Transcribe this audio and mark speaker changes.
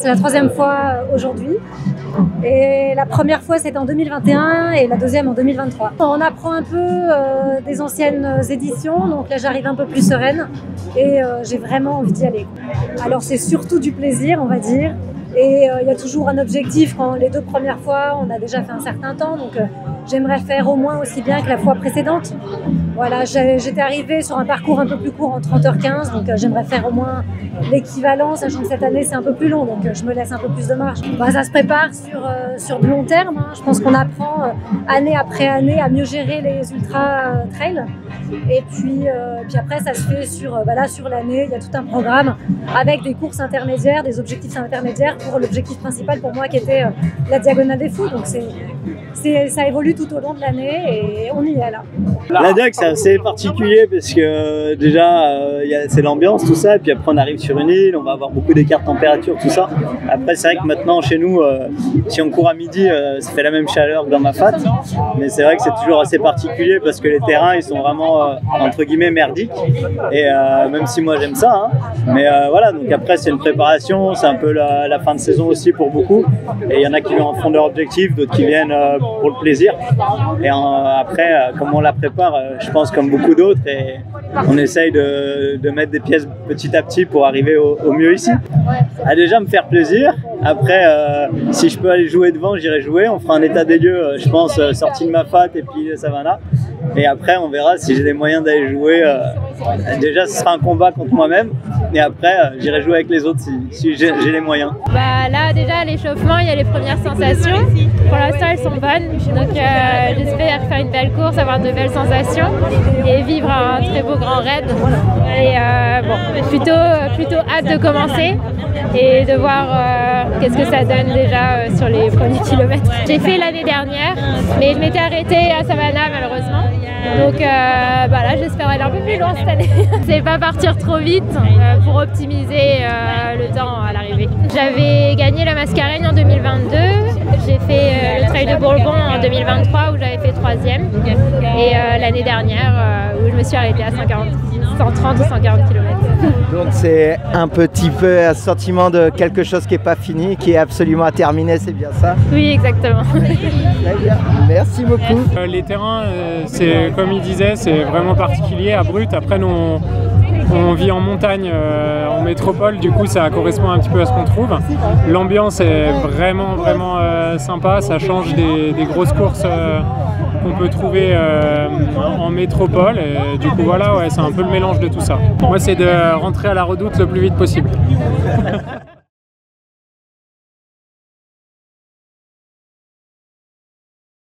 Speaker 1: C'est la troisième fois aujourd'hui et la première fois c'était en 2021 et la deuxième en 2023. On apprend un peu des anciennes éditions, donc là j'arrive un peu plus sereine et j'ai vraiment envie d'y aller. Alors c'est surtout du plaisir on va dire et il y a toujours un objectif. Quand les deux premières fois on a déjà fait un certain temps, donc j'aimerais faire au moins aussi bien que la fois précédente. Voilà, j'étais arrivée sur un parcours un peu plus court en 30h15, donc j'aimerais faire au moins l'équivalent, sachant que cette année c'est un peu plus long, donc je me laisse un peu plus de marge. Ça se prépare sur du long terme, hein. Je pense qu'on apprend année après année à mieux gérer les ultra trails. Et puis après ça se fait sur l'année, il y a tout un programme avec des courses intermédiaires, des objectifs intermédiaires pour l'objectif principal pour moi qui était la Diagonale des Fous. Donc ça évolue tout au long de l'année et on y est là.
Speaker 2: La DAC c'est assez particulier parce que déjà c'est l'ambiance, tout ça, et puis après on arrive sur une île, on va avoir beaucoup d'écarts de température, tout ça. Après c'est vrai que maintenant chez nous, si on court à midi, ça fait la même chaleur que dans ma fat, mais c'est vrai que c'est toujours assez particulier parce que les terrains ils sont vraiment entre guillemets merdiques, et même si moi j'aime ça, hein, mais voilà, donc après c'est une préparation, c'est un peu la fin de saison aussi pour beaucoup, et il y en a qui en font leur objectif, d'autres qui viennent pour le plaisir, et après comme on la prépare, je pense comme beaucoup d'autres, et on essaye de mettre des pièces petit à petit pour arriver au mieux ici. À déjà me faire plaisir. Après, si je peux aller jouer devant, j'irai jouer. On fera un état des lieux, je pense, sortie de ma fat et puis ça va là. Et après, on verra si j'ai les moyens d'aller jouer. Déjà, ce sera un combat contre moi-même. Et après, j'irai jouer avec les autres si j'ai les moyens.
Speaker 3: Là, déjà, à l'échauffement, il y a les premières sensations. Pour l'instant, elles sont bonnes. Donc, j'espère faire une belle course, avoir de belles sensations et vivre un très beau grand raid. Et plutôt hâte de commencer et de voir qu'est-ce que ça donne déjà sur les premiers kilomètres. J'ai fait l'année dernière, mais je m'étais arrêtée à Savannah malheureusement. Donc là, j'espère aller un peu plus loin cette année. C'est pas partir trop vite pour optimiser le temps à l'arrivée. J'avais gagné la Mascareigne en 2022. J'ai fait le Trail de Bourbon en 2023 où j'avais fait 3e. Et l'année dernière où je me suis arrêtée à 130 ou 140 km.
Speaker 4: Donc c'est un petit peu un sentiment de quelque chose qui n'est pas fini, qui est absolument à terminer, c'est bien ça?
Speaker 3: Oui, exactement.
Speaker 4: Très bien, merci beaucoup.
Speaker 5: Les terrains, c'est comme il disait, c'est vraiment particulier à Brut. Après, nous, on vit en montagne, en métropole, du coup ça correspond un petit peu à ce qu'on trouve. L'ambiance est vraiment sympa, ça change des grosses courses qu'on peut trouver en métropole, et du coup voilà, ouais, c'est un peu le mélange de tout ça. Moi c'est de rentrer à la Redoute le plus vite possible.